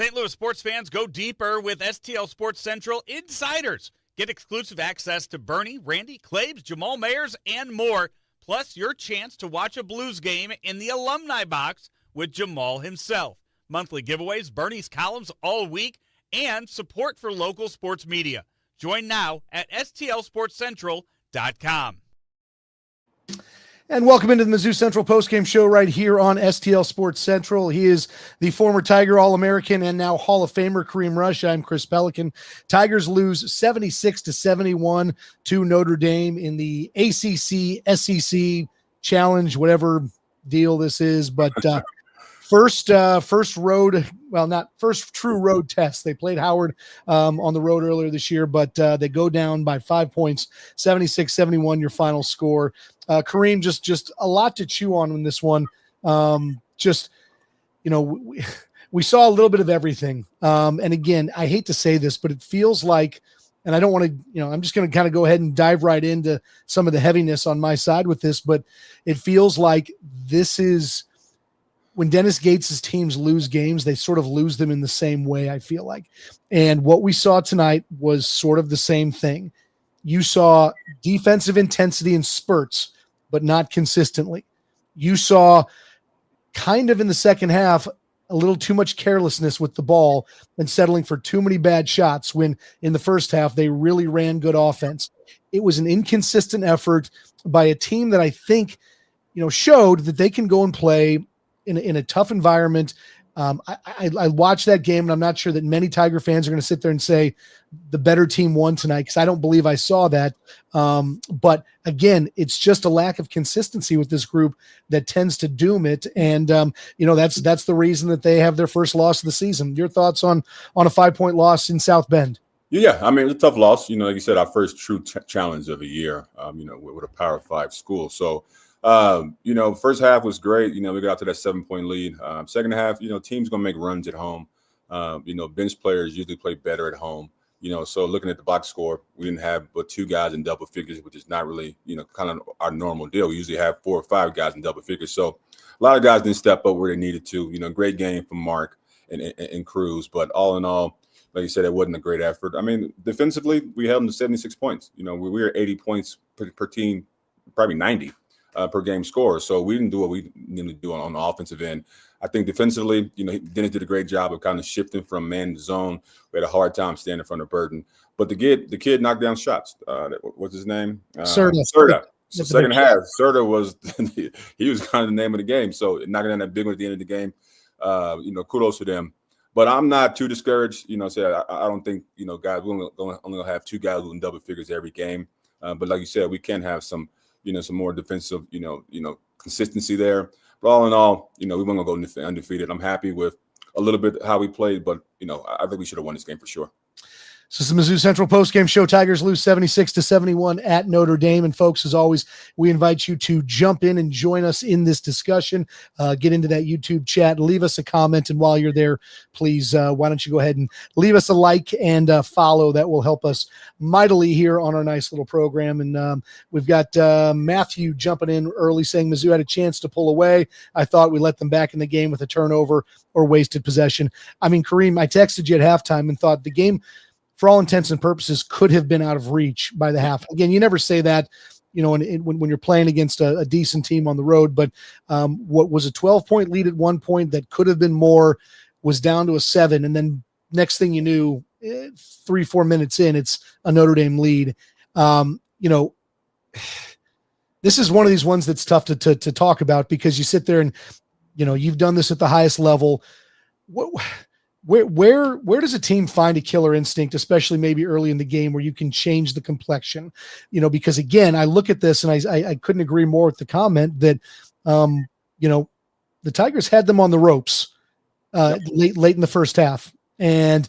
St. Louis sports fans, go deeper with STL Sports Central Insiders. Get exclusive access to Bernie, Randy, Claves, Jamal Mayers, and more, plus your chance to watch a Blues game in the alumni box with Jamal himself. Monthly giveaways, Bernie's columns all week, and support for local sports media. Join now at stlsportscentral.com. And welcome into the Mizzou Central Postgame Show right here on STL Sports Central. He is the former Tiger All-American and now Hall of Famer Kareem Rush. I'm Chris Pelikan. Tigers lose 76-71 to Notre Dame in the ACC, SEC Challenge, whatever deal this is. But first true road test. They played Howard on the road earlier this year, but they go down by 5 points, 76-71, your final score. Kareem, just a lot to chew on in this one. We saw a little bit of everything. And again, I hate to say this, but it feels like, and I don't want to, I'm just going to kind of go ahead and dive right into some of the heaviness on my side with this, but it feels like this is when Dennis Gates' teams lose games, they sort of lose them in the same way, I feel like. And what we saw tonight was sort of the same thing. You saw defensive intensity in spurts, but not consistently. You saw kind of in the second half a little too much carelessness with the ball and settling for too many bad shots when in the first half they really ran good offense. It was an inconsistent effort by a team that I think, showed that they can go and play in a tough environment. I watched that game, and I'm not sure that many Tiger fans are going to sit there and say the better team won tonight, because I don't believe I saw that. But again, it's just a lack of consistency with this group that tends to doom it. And that's the reason that they have their first loss of the season. Your thoughts on a 5-point loss in South Bend? Yeah, I mean, it's a tough loss. Like you said, our first true challenge of the year. With a Power 5 school. So. First half was great. We got out to that 7-point lead. Second half, teams going to make runs at home. Bench players usually play better at home. So looking at the box score, we didn't have but 2 guys in double figures, which is not really, kind of our normal deal. We usually have 4 or 5 guys in double figures. So a lot of guys didn't step up where they needed to. Great game from Mark and Cruz. But all in all, like you said, it wasn't a great effort. I mean, defensively, we held them to 76 points. We were 80 points per team, probably 90. Per game score. So we didn't do what we needed to do on the offensive end. I think defensively, Dennis did a great job of kind of shifting from man to zone. We had a hard time standing in front of Burton. But the kid knocked down shots. What's his name? Serta. So second half, Serta was he was kind of the name of the game. So knocking down that big one at the end of the game, kudos to them. But I'm not too discouraged. I don't think guys we're only gonna have 2 guys in double figures every game. But like you said, we can have some more defensive, consistency there. But all in all, we weren't going to go undefeated. I'm happy with a little bit how we played, but, I think we should have won this game for sure. So it's the Mizzou Central Postgame Show. Tigers lose 76-71 at Notre Dame. And folks, as always, we invite you to jump in and join us in this discussion. Get into that YouTube chat, leave us a comment. And while you're there, please, why don't you go ahead and leave us a like and follow. That will help us mightily here on our nice little program. And we've got Matthew jumping in early saying Mizzou had a chance to pull away. I thought we let them back in the game with a turnover or wasted possession. I mean, Kareem, I texted you at halftime and thought the game, for all intents and purposes, could have been out of reach by the half. Again, you never say that, when you're playing against a decent team on the road, but what was a 12-point lead at one point that could have been more was down to a 7. And then next thing you knew, 3-4 minutes in, it's a Notre Dame lead. This is one of these ones that's tough to talk about, because you sit there and, you've done this at the highest level. Where does a team find a killer instinct, especially maybe early in the game, where you can change the complexion? Because again, I look at this and I couldn't agree more with the comment that, the Tigers had them on the ropes late in the first half, and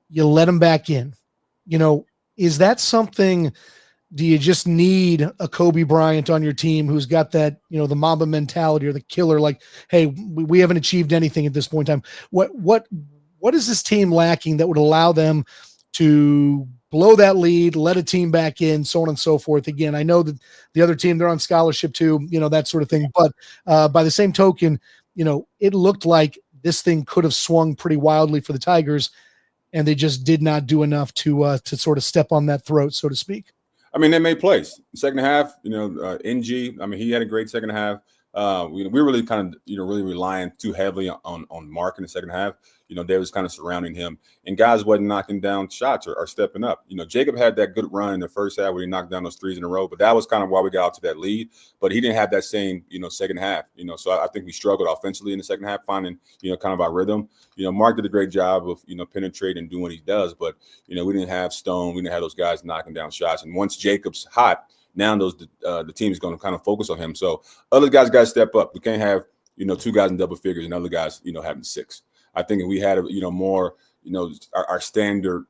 you let them back in. Is that something? Do you just need a Kobe Bryant on your team who's got that, the Mamba mentality or the killer? Like, hey, we haven't achieved anything at this point in time. What is this team lacking that would allow them to blow that lead, let a team back in, so on and so forth? Again, I know that the other team, they're on scholarship too, that sort of thing. But by the same token, it looked like this thing could have swung pretty wildly for the Tigers, and they just did not do enough to sort of step on that throat, so to speak. I mean, they made plays. Second half, NG, I mean, he had a great second half. We were really kind of, really relying too heavily on Mark in the second half. They was kind of surrounding him, and guys wasn't knocking down shots or stepping up. Jacob had that good run in the first half where he knocked down those threes in a row, but that was kind of why we got out to that lead. But he didn't have that same, second half. So I think we struggled offensively in the second half, finding, kind of our rhythm. Mark did a great job of, penetrating and doing what he does, but we didn't have Stone, we didn't have those guys knocking down shots. And once Jacob's hot, now the team is going to kind of focus on him. So other guys got to step up. We can't have, two guys in double figures and other guys, having 6. I think if we had, more, our standard,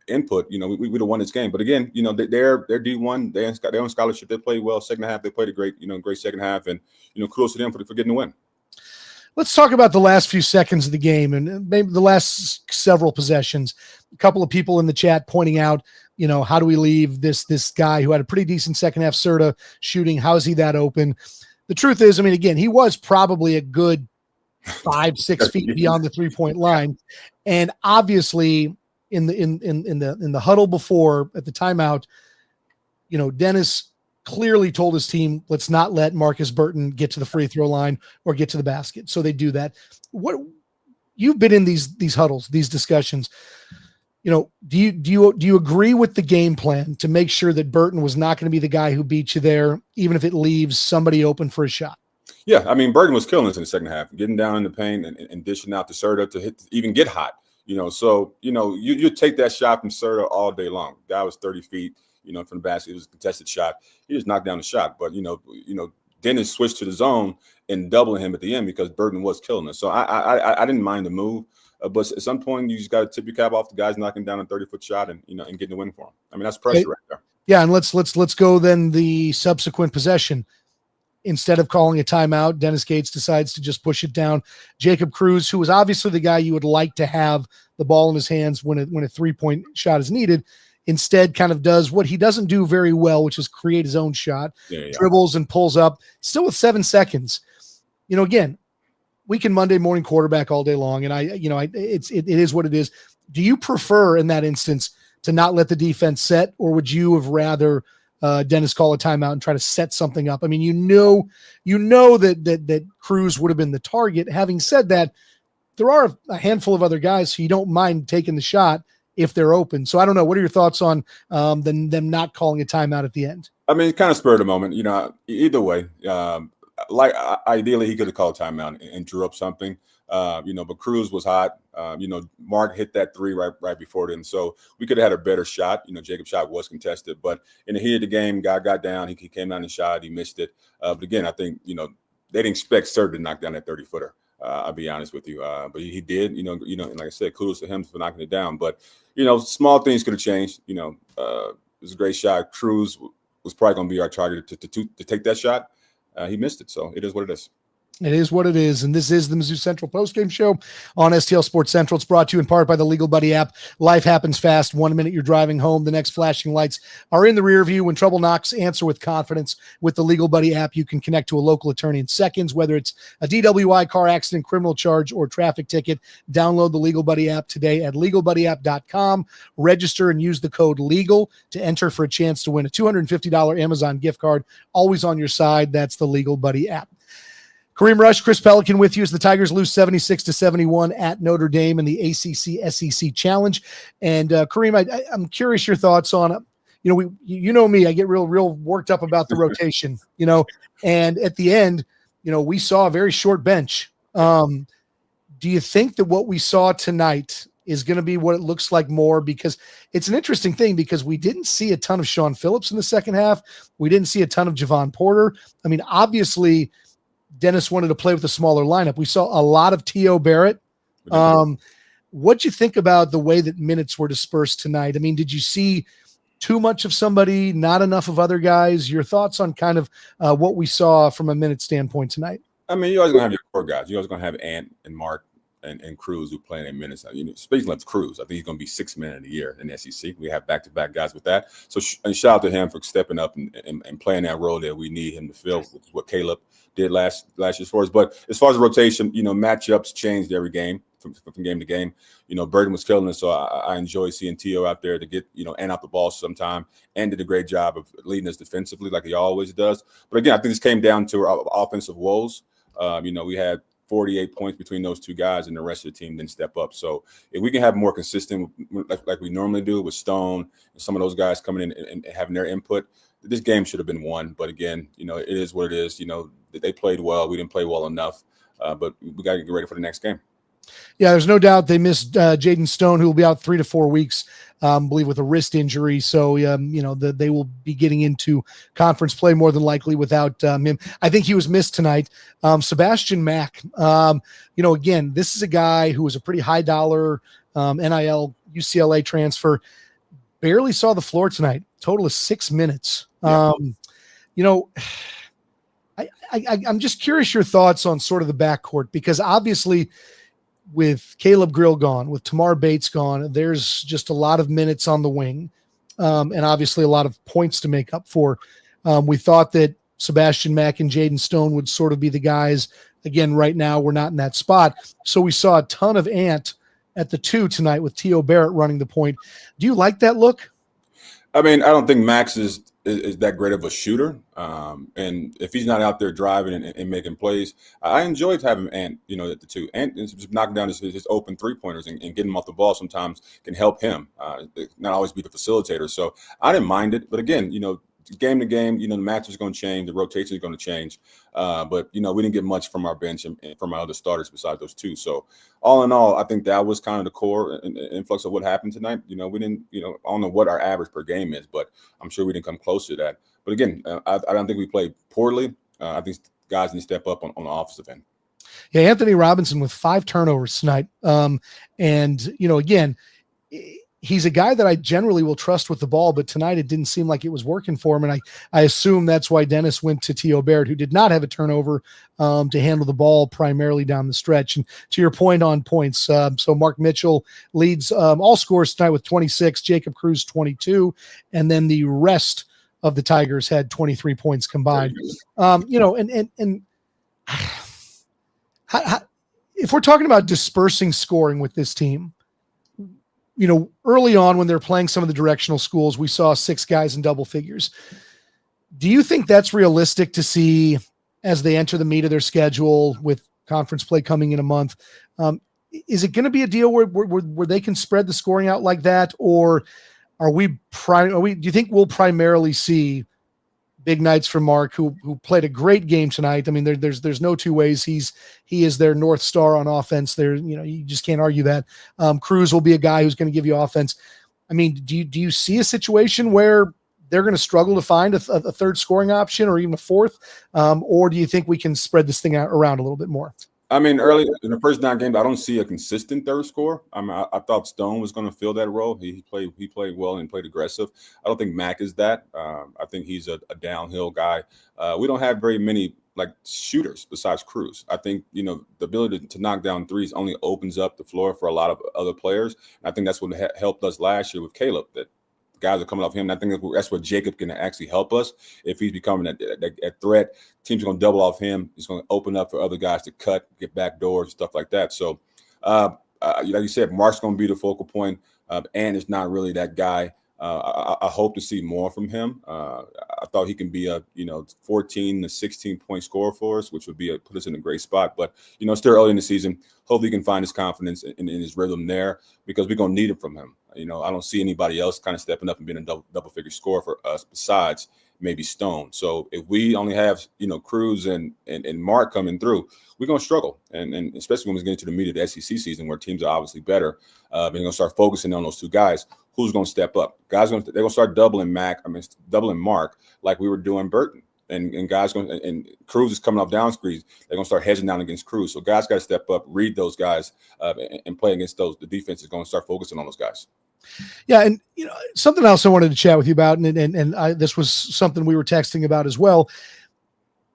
input, we would have won this game. But again, they're D1, they're on scholarship. They played well. Second half, they played a great second half. And, kudos to them for getting the win. Let's talk about the last few seconds of the game and maybe the last several possessions. A couple of people in the chat pointing out, how do we leave this guy who had a pretty decent second half Serta shooting? How is he that open? The truth is, I mean, again, he was probably a good 5-6 feet beyond the 3-point line. And obviously in the huddle before at the timeout, Dennis clearly told his team, let's not let Marcus Burton get to the free throw line or get to the basket. So they do that. What you've been in these huddles, these discussions, do you agree with the game plan to make sure that Burton was not going to be the guy who beat you there, even if it leaves somebody open for a shot? Yeah, I mean, Burton was killing us in the second half, getting down in the paint and dishing out to Serta to even get hot. So you take that shot from Serta all day long. Guy was 30 feet, from the basket. It was a contested shot. He just knocked down the shot. But Dennis switched to the zone and doubling him at the end because Burton was killing us. So I didn't mind the move. But at some point, you just got to tip your cap off the guys knocking down a 30-foot shot and and getting the win for him. I mean, that's pressure right there. Yeah, and let's go then the subsequent possession. Instead of calling a timeout, Dennis Gates decides to just push it down. Jacob Cruz, who was obviously the guy you would like to have the ball in his hands when a 3-point shot is needed, instead kind of does what he doesn't do very well, which is create his own shot, dribbles and pulls up, still with 7 seconds. Again, we can Monday morning quarterback all day long, and it is what it is. Do you prefer in that instance to not let the defense set, or would you have rather Dennis call a timeout and try to set something up? I mean, that Cruz would have been the target. Having said that, there are a handful of other guys who you don't mind taking the shot if they're open. So I don't know. What are your thoughts on them not calling a timeout at the end? I mean, it kind of spurred a moment. Either way, ideally he could have called timeout and drew up something. But Cruz was hot. Mark hit that 3 right before then. So we could have had a better shot. Jacob's shot was contested, but in the heat of the game, guy got down. He came down and shot. He missed it. But again, I think, they didn't expect Serta to knock down that 30-footer. I'll be honest with you. But he did, and like I said, kudos to him for knocking it down. But, small things could have changed. It was a great shot. Cruz was probably going to be our target to take that shot. He missed it. So it is what it is. It is what it is, and this is the Mizzou Central Postgame Show on STL Sports Central. It's brought to you in part by the Legal Buddy app. Life happens fast. 1 minute you're driving home, the next flashing lights are in the rear view. When trouble knocks, answer with confidence. With the Legal Buddy app, you can connect to a local attorney in seconds, whether it's a DWI, car accident, criminal charge, or traffic ticket. Download the Legal Buddy app today at legalbuddyapp.com. Register and use the code LEGAL to enter for a chance to win a $250 Amazon gift card. Always on your side. That's the Legal Buddy app. Kareem Rush, Chris Pelikan with you as the Tigers lose 76-71 at Notre Dame in the ACC SEC Challenge. And Kareem, I'm curious your thoughts on, me, I get real worked up about the rotation, and at the end, we saw a very short bench. Do you think that what we saw tonight is going to be what it looks like more? Because it's an interesting thing, because we didn't see a ton of Sean Phillips in the second half. We didn't see a ton of Javon Porter. I mean, obviously, Dennis wanted to play with a smaller lineup. We saw a lot of T.O. Barrett. What'd you think about the way that minutes were dispersed tonight? I mean, did you see too much of somebody, not enough of other guys? Your thoughts on kind of what we saw from a minute standpoint tonight? I mean, you're always going to have your core guys. You're always going to have Ant and Mark and Cruz who playing in minutes. Speaking of Cruz, I think he's going to be 6th man of the year in the SEC. We have back-to-back guys with that. So and shout out to him for stepping up and playing that role that we need him to fill, which is what Caleb did last year for us. But as far as the rotation, matchups changed every game from game to game. Burton was killing us, so I enjoy seeing T.O. out there to get, and out the ball sometime, and did a great job of leading us defensively like he always does. But again, I think this came down to our offensive woes. We had 48 points between those two guys, and the rest of the team didn't step up. So if we can have more consistent, like we normally do with Stone and some of those guys coming in and having their input, this game should have been won. But again, it is what it is. They played well. We didn't play well enough, but we got to get ready for the next game. Yeah, there's no doubt they missed Jaden Stone, who will be out 3 to 4 weeks, I believe, with a wrist injury. So, they will be getting into conference play more than likely without him. I think he was missed tonight. Sebastian Mack, again, this is a guy who was a pretty high dollar NIL UCLA transfer. Barely saw the floor tonight. Total of 6 minutes. Yeah. I'm just curious your thoughts on sort of the backcourt, because obviously with Caleb Grill gone, with Tamar Bates gone, there's just a lot of minutes on the wing, and obviously a lot of points to make up for. We thought that Sebastian Mack and Jaden Stone would sort of be the guys. Again, right now we're not in that spot. So we saw a ton of Ant at the 2 tonight with T.O. Barrett running the point. Do you like that look? I mean, I don't think Max is that great of a shooter. And if he's not out there driving and making plays, I enjoyed having Ant, at the 2. Ant just knocking down his open 3-pointers and getting him off the ball sometimes can help him, not always be the facilitator. So I didn't mind it. But again, game to game, the match is going to change. The rotation is going to change. But, we didn't get much from our bench and from our other starters besides those 2. So all in all, I think that was kind of the core and influx of what happened tonight. We didn't, I don't know what our average per game is, but I'm sure we didn't come close to that. But again, I don't think we played poorly. I think guys need to step up on the offensive end. Yeah, Anthony Robinson with 5 turnovers tonight. Again, he's a guy that I generally will trust with the ball, but tonight it didn't seem like it was working for him. And I assume that's why Dennis went to T.O. Barrett, who did not have a turnover to handle the ball primarily down the stretch. And to your point on points, so Mark Mitchell leads all scores tonight with 26, Jacob Cruz 22, and then the rest of the Tigers had 23 points combined. If we're talking about dispersing scoring with this team, early on when they're playing some of the directional schools, we saw 6 guys in double figures. Do you think that's realistic to see as they enter the meat of their schedule with conference play coming in a month? Is it going to be a deal where they can spread the scoring out like that? Or do you think we'll primarily see big nights from Mark, who played a great game tonight? I mean, there's no two ways. He is their North Star on offense. You just can't argue that. Cruz will be a guy who's going to give you offense. I mean, do you see a situation where they're going to struggle to find a third scoring option or even a fourth? Or do you think we can spread this thing out around a little bit more? I mean, early in the first 9 games, I don't see a consistent third scorer. I mean, I thought Stone was going to fill that role. He played well and played aggressive. I don't think Mack is that. I think he's a downhill guy. We don't have very many shooters besides Cruz. I think the ability to knock down threes only opens up the floor for a lot of other players. And I think that's what helped us last year with Caleb. That guys are coming off him. And I think that's where Jacob can actually help us. If he's becoming a threat, teams are going to double off him. He's going to open up for other guys to cut, get back doors, stuff like that. So, like you said, Mark's going to be the focal point. And is not really that guy. I hope to see more from him. I thought he can be a 14 to 16 point scorer for us, which would put us in a great spot. But still early in the season. Hopefully he can find his confidence in his rhythm there, because we're going to need it from him. I don't see anybody else kind of stepping up and being a double figure scorer for us besides maybe Stone. So if we only have Cruz and Mark coming through, we're going to struggle. And especially when we get into the meat of the SEC season, where teams are obviously better, they're going to start focusing on those 2 guys. Who's going to step up? They're going to start doubling Mark like we were doing Burton. And guys and Cruz is coming off down screens. They're going to start hedging down against Cruz. So guys got to step up, read those guys, and play against those. The defense is going to start focusing on those guys. Yeah, and something else I wanted to chat with you about, and this was something we were texting about as well.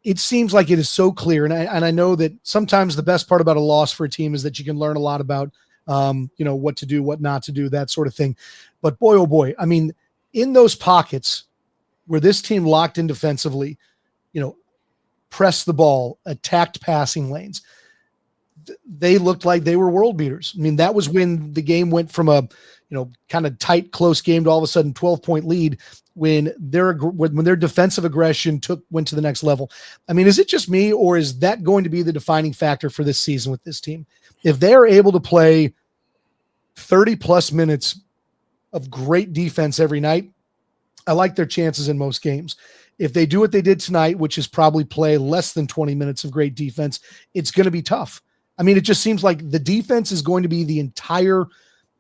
it seems like it is so clear. And I know that sometimes the best part about a loss for a team is that you can learn a lot about, what to do, what not to do, that sort of thing. But boy, oh boy, I mean, in those pockets where this team locked in defensively, pressed the ball, attacked passing lanes, they looked like they were world beaters. I mean, that was when the game went from a, kind of tight, close game to all of a sudden 12-point lead when their defensive aggression went to the next level. I mean, is it just me, or is that going to be the defining factor for this season with this team? If they're able to play 30 plus minutes of great defense every night, I like their chances in most games. If they do what they did tonight, which is probably play less than 20 minutes of great defense, it's going to be tough. I mean, it just seems like the defense is going to be the entire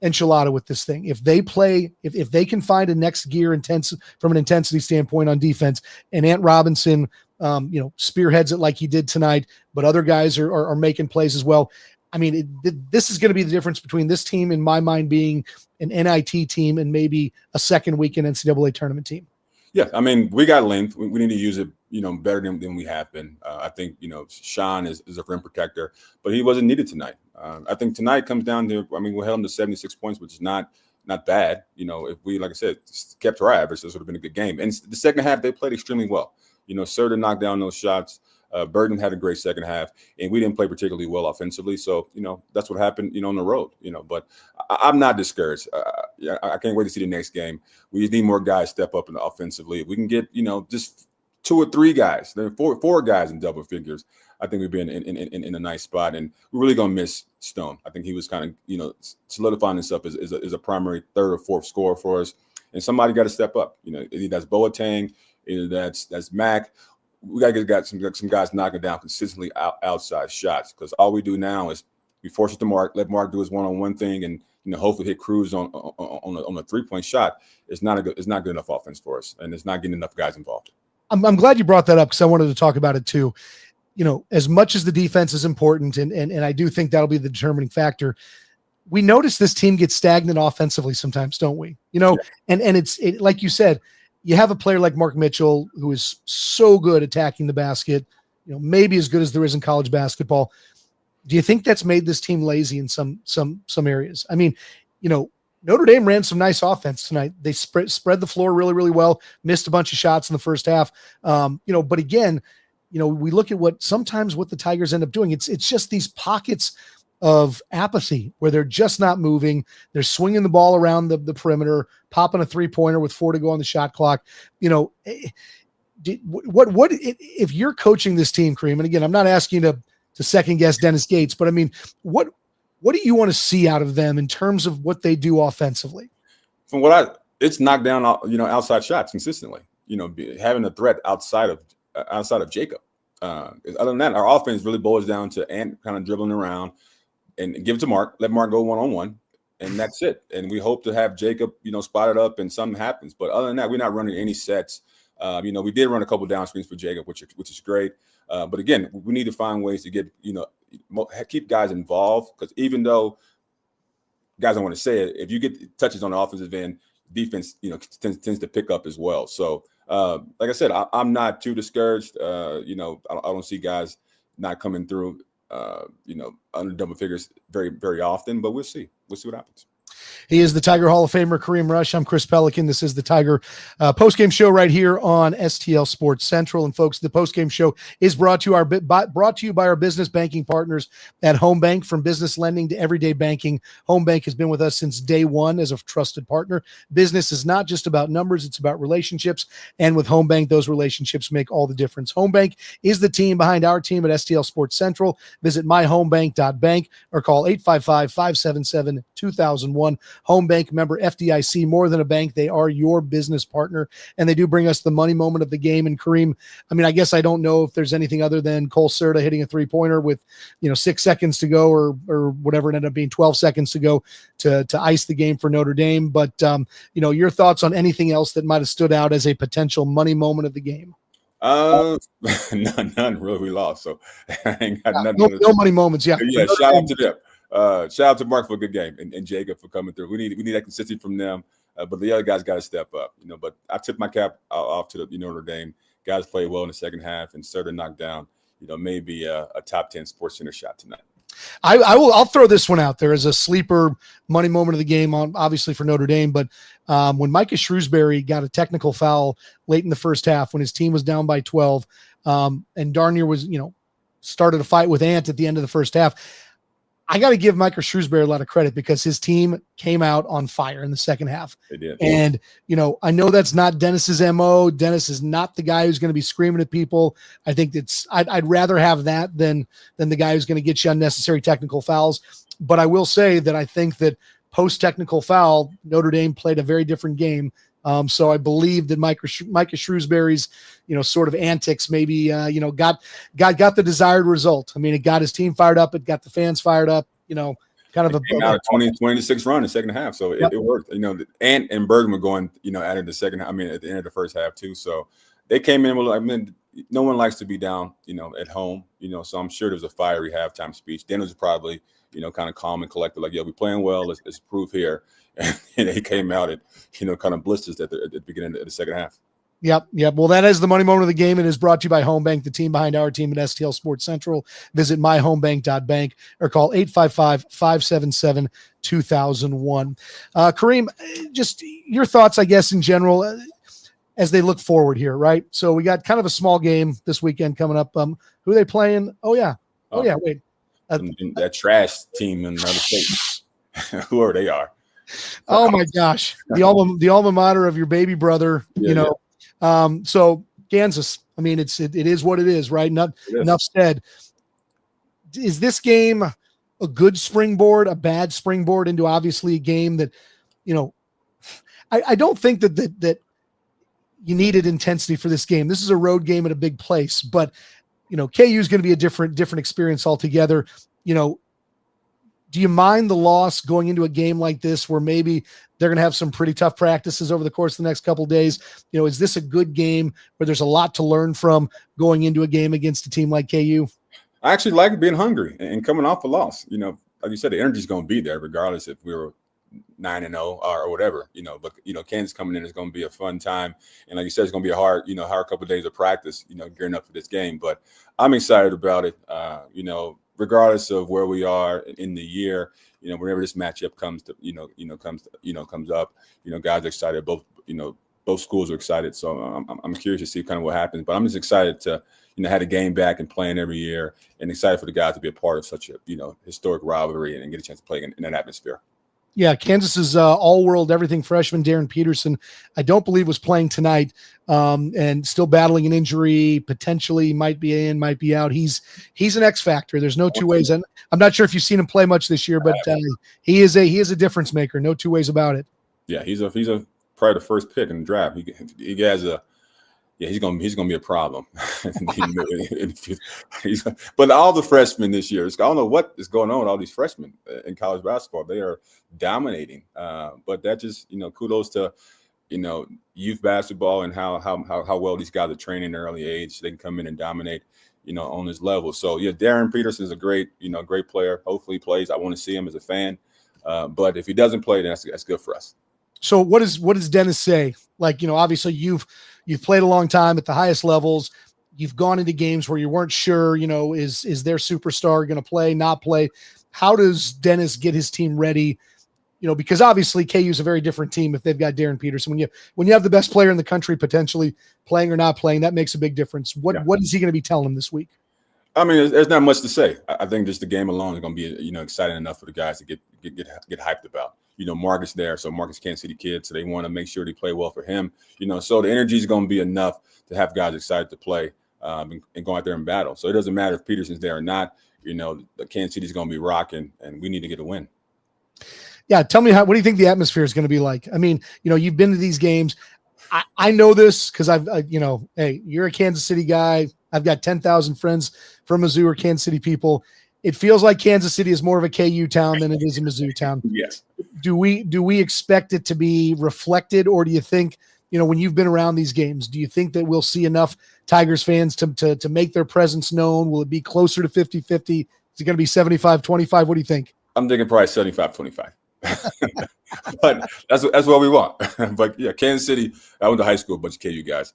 enchilada with this thing. If they play, if they can find a next gear from an intensity standpoint on defense, and Ant Robinson, spearheads it like he did tonight, but other guys are making plays as well. I mean, this is going to be the difference between this team, in my mind, being an NIT team and maybe a second weekend NCAA tournament team. Yeah, I mean, we got length. We need to use it, better than we have been. I think, Sean is a rim protector, but he wasn't needed tonight. I think tonight comes down to, we held him to 76 points, which is not bad. If we, like I said, kept our average, this would have been a good game. And the second half, they played extremely well. Serta knocked down those shots. Burton had a great second half, and we didn't play particularly well offensively. So, that's what happened, on the road, but I'm not discouraged. I can't wait to see the next game. We just need more guys step up offensively. If we can get, just 2 or 3 guys, then four guys in double figures, I think we've been in a nice spot. And we're really going to miss Stone. I think he was kind of, solidifying himself as a primary third or fourth scorer for us. And somebody got to step up. Either that's Boateng, either that's Mac. We got to get some guys knocking down consistently outside shots, because all we do now is we force it to Mark, let Mark do his one-on-one thing, and hopefully hit Cruz on a 3-point shot. It's not good enough offense for us, and it's not getting enough guys involved. I'm glad you brought that up, because I wanted to talk about it too. As much as the defense is important, and I do think that'll be the determining factor, we notice this team gets stagnant offensively sometimes, don't we? Yeah. And it's like you said. You have a player like Mark Mitchell, who is so good attacking the basket, maybe as good as there is in college basketball. Do you think that's made this team lazy in some areas? I mean, Notre Dame ran some nice offense tonight. They spread the floor really, really well, missed a bunch of shots in the first half. But again, we look at what the Tigers end up doing. It's just these pockets of apathy where they're just not moving. They're swinging the ball around the perimeter, popping a 3-pointer with 4 to go on the shot clock. What if you're coaching this team, Kareem? And again, I'm not asking you to second guess Dennis Gates, but I mean, what do you want to see out of them in terms of what they do offensively? From what it's knocked down, outside shots consistently, having a threat outside of Jacob. Other than that, our offense really boils down to Ant kind of dribbling around and give it to Mark, let Mark go one-on-one, and that's it. And we hope to have Jacob, spotted up and something happens. But other than that, we're not running any sets. We did run a couple down screens for Jacob, which is great. But again, we need to find ways to get, keep guys involved, because even though guys don't want to say it, if you get touches on the offensive end, defense, tends to pick up as well. So, like I said, I'm not too discouraged. I don't see guys not coming through, under double figures very, very often, but we'll see. We'll see what happens. He is the Tiger Hall of Famer, Kareem Rush. I'm Chris Pelikan. This is the Tiger postgame show right here on STL Sports Central. And folks, the postgame show is brought to you by our business banking partners at Home Bank. From business lending to everyday banking, Home Bank has been with us since day one as a trusted partner. Business is not just about numbers, it's about relationships. And with Home Bank, those relationships make all the difference. Home Bank is the team behind our team at STL Sports Central. Visit myhomebank.bank or call 855-577-2001. Home Bank, member FDIC, more than a bank. They are your business partner, and they do bring us the money moment of the game. And Kareem, I guess I don't know if there's anything other than Cole Serta hitting a 3-pointer with, 6 seconds to go or whatever it ended up being, 12 seconds to go to ice the game for Notre Dame. But, your thoughts on anything else that might have stood out as a potential money moment of the game? None really. We lost, so I ain't got nothing. No money moments. Yeah. Shout out to them. Shout out to Mark for a good game and Jacob for coming through. We need that consistency from them, but the other guys got to step up. But I took my cap off to the Notre Dame guys played well in the second half and started to knock down, maybe a top 10 Sports Center shot tonight. I'll throw this one out there as a sleeper money moment of the game, obviously for Notre Dame. But when Micah Shrewsbury got a technical foul late in the first half, when his team was down by 12, and darn near was, started a fight with Ant at the end of the first half, I got to give Micah Shrewsbury a lot of credit because his team came out on fire in the second half. They did. And, I know that's not Dennis's MO. Dennis is not the guy who's going to be screaming at people. I think I'd rather have that than the guy who's going to get you unnecessary technical fouls. But I will say that I think that post technical foul, Notre Dame played a very different game. So I believe that Micah Shrewsbury's, sort of antics maybe, got the desired result. I mean, it got his team fired up. It got the fans fired up, kind of a 20-6 run in the second half. So it worked. Ant and Bergen were going, at the second, at the end of the first half too. So they came in with, no one likes to be down, at home, so I'm sure there was a fiery halftime speech. Dennis was probably, kind of calm and collected, like, we're playing well. Let's prove here. And he came out at, kind of blisters at the beginning of the second half. Yep. Well, that is the money moment of the game. It is brought to you by Home Bank, the team behind our team at STL Sports Central. Visit myhomebank.bank or call 855-577-2001. Kareem, just your thoughts, I guess, in general, as they look forward here, right? So we got kind of a small game this weekend coming up. Who are they playing? Wait. That trash team in another state. Whoever they are. Oh my gosh. The alma mater of your baby brother, so Kansas, it is what it is, right? Enough said. Is this game a good springboard, a bad springboard into obviously a game that, I don't think that you needed intensity for this game. This is a road game at a big place, but KU is going to be a different experience altogether. Do you mind the loss going into a game like this where maybe they're going to have some pretty tough practices over the course of the next couple of days? Is this a good game where there's a lot to learn from going into a game against a team like KU? I actually like being hungry and coming off a loss. Like you said, the energy's going to be there regardless if we were 9-0 or whatever, but, Kansas coming in is going to be a fun time. And like you said, it's going to be a hard couple of days of practice, gearing up for this game. But I'm excited about it. Regardless of where we are in the year, whenever this matchup comes up, guys are excited. Both schools are excited. So I'm curious to see kind of what happens. But I'm just excited to, have a game back and playing every year, and excited for the guys to be a part of such a, historic rivalry and get a chance to play in that atmosphere. Yeah, Kansas's all-world everything freshman Darren Peterson, I don't believe was playing tonight, and still battling an injury. Potentially might be in, might be out. He's an X factor. There's no two ways. And I'm not sure if you've seen him play much this year, but he is a difference maker. No two ways about it. Yeah, he's probably the first pick in the draft. He has a. Yeah, he's gonna be a problem. But all the freshmen this year, I don't know what is going on with all these freshmen in college basketball. They are dominating. But that just kudos to youth basketball and how well these guys are training at an early age. They can come in and dominate on this level. So yeah, Darren Peterson is a great great player. Hopefully he plays. I want to see him as a fan. But if he doesn't play, then that's good for us. So what does Dennis say? Like, obviously you've played a long time at the highest levels. You've gone into games where you weren't sure, is their superstar going to play, not play? How does Dennis get his team ready? Because obviously KU is a very different team if they've got Darren Peterson. When you have the best player in the country potentially playing or not playing, that makes a big difference. What is he going to be telling them this week? There's not much to say. I think just the game alone is going to be, exciting enough for the guys to get hyped about. Marcus there, so Marcus Kansas City kid, so they want to make sure they play well for him. So the energy is going to be enough to have guys excited to play and go out there and battle. So it doesn't matter if Peterson's there or not. The Kansas City's going to be rocking, and we need to get a win. Yeah, tell me what do you think the atmosphere is going to be like? You've been to these games. I know this because hey, you're a Kansas City guy. I've got 10,000 friends from Mizzou or Kansas City people. It feels like Kansas City is more of a KU town than it is a Mizzou town. Yes. Do we expect it to be reflected, or do you think, when you've been around these games, do you think that we'll see enough Tigers fans to make their presence known? Will it be closer to 50-50? Is it going to be 75-25? What do you think? I'm thinking probably 75-25. But that's what we want. But yeah, Kansas City, I went to high school, a bunch of KU guys.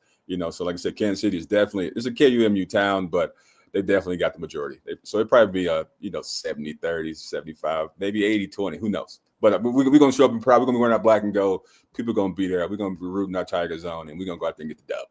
So like I said, Kansas City is definitely, it's a KUMU town, but they definitely got the majority. So it'd probably be a 70-30, 75, maybe 80-20. Who knows? But we're going to show up and probably going to be wearing our black and gold. People are going to be there. We're going to be rooting our Tiger zone, and we're going to go out there and get the dub.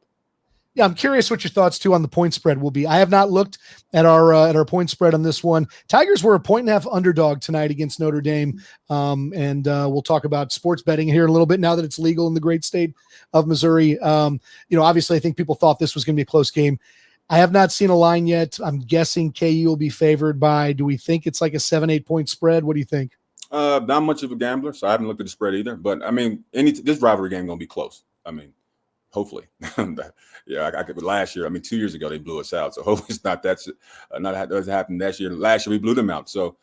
Yeah, I'm curious what your thoughts too on the point spread will be. I have not looked at our point spread on this one. Tigers were a 1.5 underdog tonight against Notre Dame, and we'll talk about sports betting here in a little bit now that it's legal in the great state of Missouri. Obviously, I think people thought this was going to be a close game. I have not seen a line yet. I'm guessing KU will be favored by. Do we think it's like a 7-8 point spread? What do you think? Not much of a gambler, so I haven't looked at the spread either. But I mean, this rivalry game going to be close. I mean, hopefully. Yeah, I could. Last year, 2 years ago, they blew us out. So hopefully it's not that doesn't happen next year. Last year we blew them out. So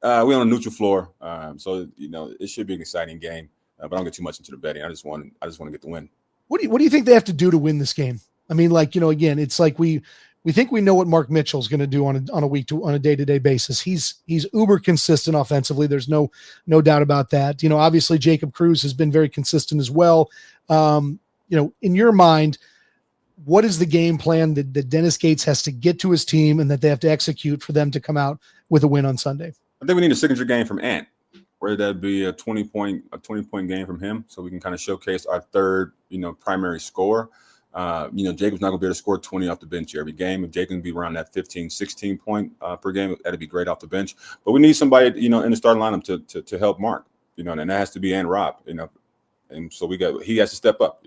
we're on a neutral floor. So it should be an exciting game. But I don't get too much into the betting. I just want to get the win. What do you think they have to do to win this game? Again, it's like we think we know what Mark Mitchell's going to do on a day-to-day basis. He's uber consistent offensively. There's no doubt about that. Obviously Jacob Cruz has been very consistent as well. In your mind, what is the game plan that Dennis Gates has to get to his team and that they have to execute for them to come out with a win on Sunday? I think we need a signature game from Ant, where that'd be a 20-point game from him, so we can kind of showcase our third, primary scorer. Jacob's not going to be able to score 20 off the bench every game. If Jacob can be around that 15, 16 point per game, that'd be great off the bench. But we need somebody, in the starting lineup to help Mark, and that has to be Ant Robb, and so he has to step up.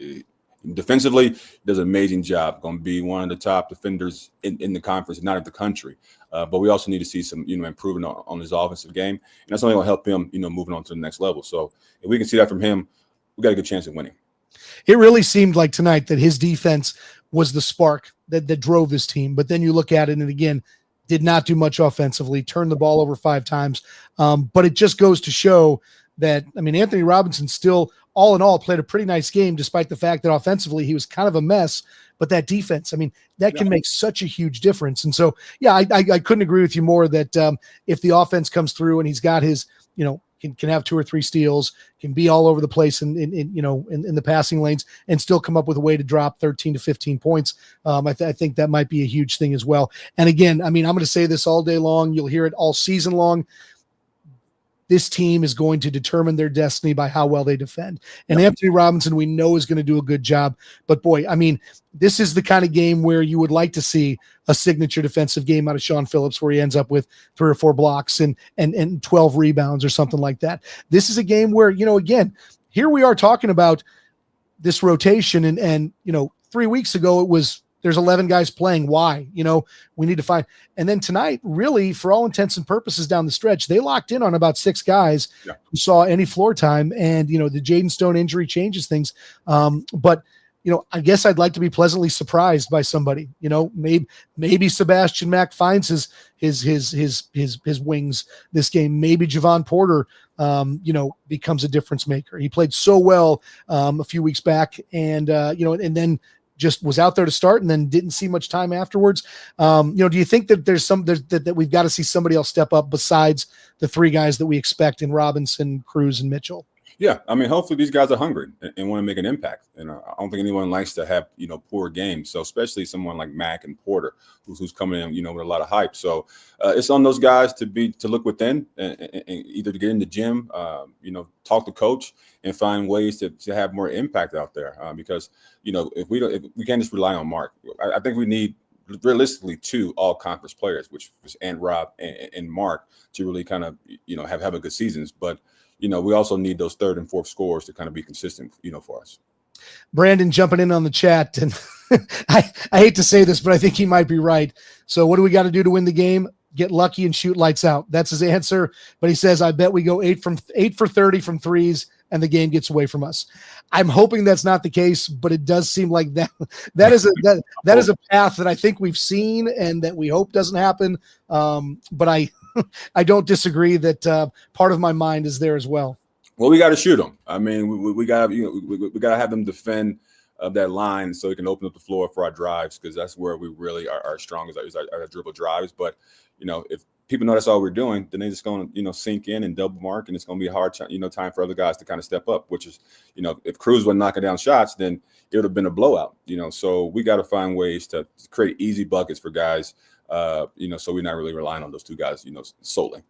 Defensively, does an amazing job. Going to be one of the top defenders in the conference, not in the country. But we also need to see some, improvement on his offensive game, and that's only going to help him, moving on to the next level. So if we can see that from him, we got a good chance of winning. It really seemed like tonight that his defense was the spark that drove this team. But then you look at it, and again, did not do much offensively, turned the ball over 5 times. But it just goes to show that, Anthony Robinson still, all in all, played a pretty nice game, despite the fact that offensively he was kind of a mess. But that defense, that can make such a huge difference. And so, yeah, I couldn't agree with you more that if the offense comes through and he's got his, can have 2 or 3 steals, can be all over the place in the passing lanes and still come up with a way to drop 13 to 15 points. I think that might be a huge thing as well. And again, I'm going to say this all day long. You'll hear it all season long. This team is going to determine their destiny by how well they defend. And Anthony Robinson, we know, is going to do a good job. But boy, this is the kind of game where you would like to see a signature defensive game out of Sean Phillips, where he ends up with 3 or 4 blocks and 12 rebounds or something like that. This is a game where, again, here we are talking about this rotation and 3 weeks ago it was, there's 11 guys playing. Why? We need to find. And then tonight, really, for all intents and purposes down the stretch, they locked in on about 6 guys who saw any floor time. And, the Jaden Stone injury changes things. But I guess I'd like to be pleasantly surprised by somebody. Maybe Sebastian Mack finds his wings this game. Maybe Javon Porter, becomes a difference maker. He played so well a few weeks back, and and then just was out there to start and then didn't see much time afterwards. Do you think that that we've got to see somebody else step up besides the 3 guys that we expect in Robinson, Cruz, and Mitchell? Yeah, hopefully these guys are hungry and want to make an impact. And I don't think anyone likes to have, poor games. So especially someone like Mack and Porter, who's coming in, with a lot of hype. So it's on those guys to look within and either to get in the gym, talk to coach and find ways to have more impact out there. Because, if we can't just rely on Mark, I think we need realistically 2 all-conference players, which was Ant Robb and Mark, to really kind of, have a good seasons. But we also need those 3rd and 4th scorers to kind of be consistent, for us. Brandon jumping in on the chat, and I hate to say this, but I think he might be right. So what do we got to do to win the game? Get lucky and shoot lights out. That's his answer. But he says, I bet we go 8 for 30 from threes and the game gets away from us. I'm hoping that's not the case, but it does seem like that is a path that I think we've seen and that we hope doesn't happen. But I don't disagree that part of my mind is there as well. Well, we got to shoot them. We got to have them defend that line so we can open up the floor for our drives, because that's where we really are strongest is our dribble drives. But if people know that's all we're doing, then they're just going to, sink in and double mark, and it's going to be a hard time for other guys to kind of step up, which is, if Cruz wasn't knocking down shots, then it would have been a blowout, so we got to find ways to create easy buckets for guys, so we're not really relying on those two guys, solely.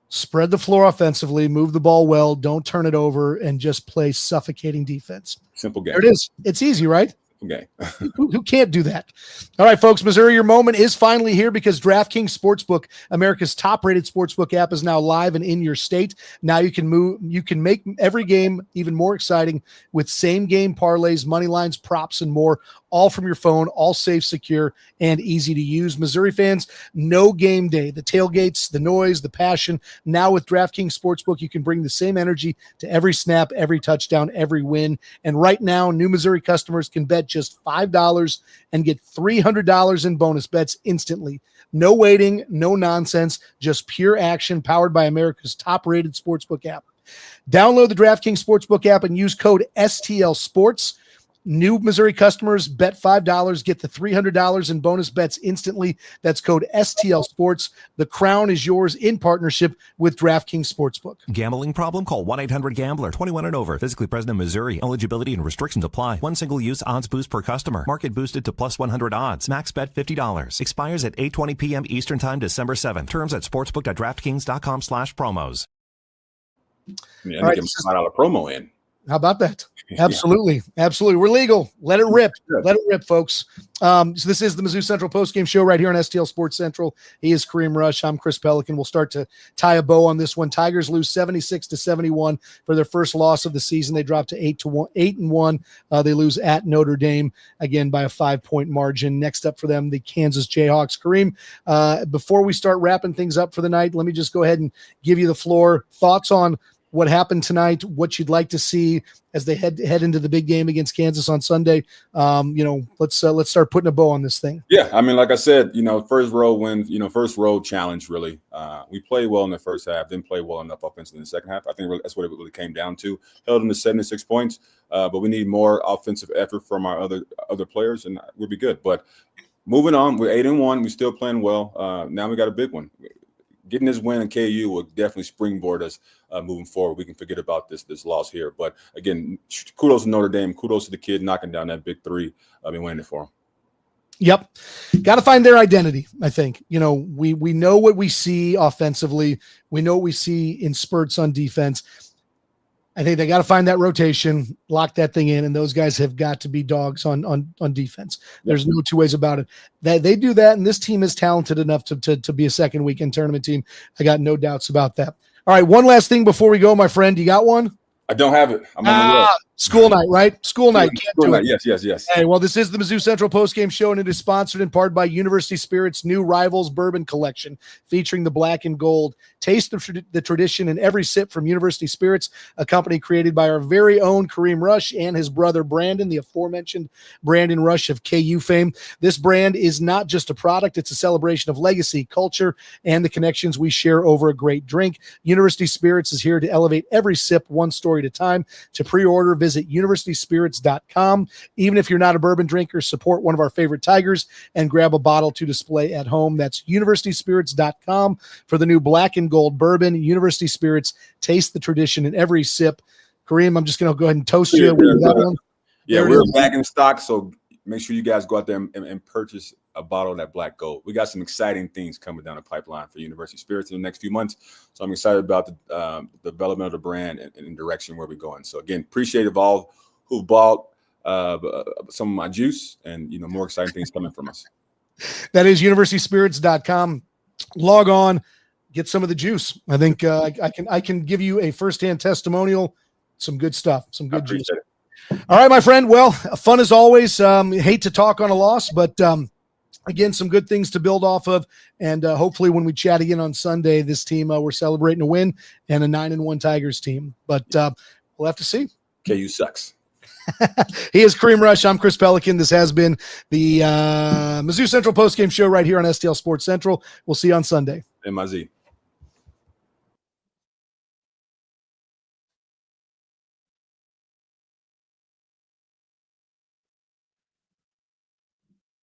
Spread the floor offensively, move the ball well, don't turn it over, and just play suffocating defense. Simple game. There it is. It's easy, right? Okay. Who can't do that? All right, folks, Missouri, your moment is finally here because DraftKings Sportsbook, America's top-rated sportsbook app, is now live and in your state. Now you can make every game even more exciting with same-game parlays, money lines, props, and more, all from your phone, all safe, secure, and easy to use. Missouri fans, no game day. The tailgates, the noise, the passion. Now with DraftKings Sportsbook, you can bring the same energy to every snap, every touchdown, every win. And right now, new Missouri customers can bet just $5 and get $300 in bonus bets instantly. No waiting, no nonsense, just pure action powered by America's top-rated sportsbook app. Download the DraftKings Sportsbook app and use code STL Sports. New Missouri customers bet $5, get the $300 in bonus bets instantly. That's code STL Sports. The crown is yours in partnership with DraftKings Sportsbook. Gambling problem? Call 1-800-GAMBLER. 21 and over. Physically present in Missouri. Eligibility and restrictions apply. One single use odds boost per customer. Market boosted to plus 100 odds. Max bet $50. Expires at 8:20 p.m. Eastern Time, December 7th. Terms at sportsbook.draftkings.com/promos. Yeah, right, get a $5 promo in. How about that? Absolutely. Absolutely. We're legal. Let it rip. Let it rip, folks. So this is the Mizzou Central Postgame Show right here on STL Sports Central. He is Kareem Rush. I'm Chris Pelikan. We'll start to tie a bow on this one. Tigers lose 76-71 for their first loss of the season. They dropped to 8-1. They lose at Notre Dame, again, by a 5-point margin. Next up for them, the Kansas Jayhawks. Kareem, before we start wrapping things up for the night, let me just go ahead and give you the floor. Thoughts on what happened tonight, what you'd like to see as they head into the big game against Kansas on Sunday. Let's start putting a bow on this thing. Yeah, I mean, like I said, first road win, first road challenge, really. We played well in the first half, didn't play well enough offensively in the second half. I think that's what it really came down to. Held them to 76 points, but we need more offensive effort from our other players, and we'll be good. But moving on, we're 8-1. We're still playing well. Now we got a big one. Getting this win in KU will definitely springboard us moving forward. We can forget about this loss here. But, again, kudos to Notre Dame. Kudos to the kid knocking down that big three. I've been winning it for him. Yep. Got to find their identity, I think. We know what we see offensively. We know what we see in spurts on defense. I think they got to find that rotation, lock that thing in, and those guys have got to be dogs on defense. There's no two ways about it. That they do that, and this team is talented enough to be a second weekend tournament team. I got no doubts about that. All right, one last thing before we go, my friend. You got one? I don't have it. I'm on the list. School night, right? School night. School night. Yes. Hey, well, this is the Mizzou Central Postgame Show, and it is sponsored in part by University Spirit's new Rivals Bourbon Collection, featuring the black and gold. Taste the tradition in every sip from University Spirits, a company created by our very own Kareem Rush and his brother Brandon, the aforementioned Brandon Rush of KU fame. This brand is not just a product, it's a celebration of legacy, culture, and the connections we share over a great drink. University Spirits is here to elevate every sip one story at a time. To pre-order, visit universityspirits.com. Even if you're not a bourbon drinker, support one of our favorite Tigers and grab a bottle to display at home. That's universityspirits.com for the new black and gold bourbon. University Spirits, taste the tradition in every sip. Kareem, I'm just going to go ahead and toast you. We're back in stock, so make sure you guys go out there and purchase a bottle of that black gold. We got some exciting things coming down the pipeline for University Spirits in the next few months. So I'm excited about the development of the brand and direction where we're going. So again, appreciate all who bought some of my juice and, more exciting things coming from us. That is universityspirits.com. Log on, get some of the juice. I think I can give you a firsthand testimonial. Some good stuff, some good juice. All right, my friend. Well, fun as always. Hate to talk on a loss, but again, some good things to build off of. And hopefully when we chat again on Sunday, this team, we're celebrating a win and a 9-1 Tigers team. But we'll have to see. KU sucks. He is Kareem Rush. I'm Chris Pelikan. This has been the Mizzou Central Postgame Show right here on STL Sports Central. We'll see you on Sunday. MIZ.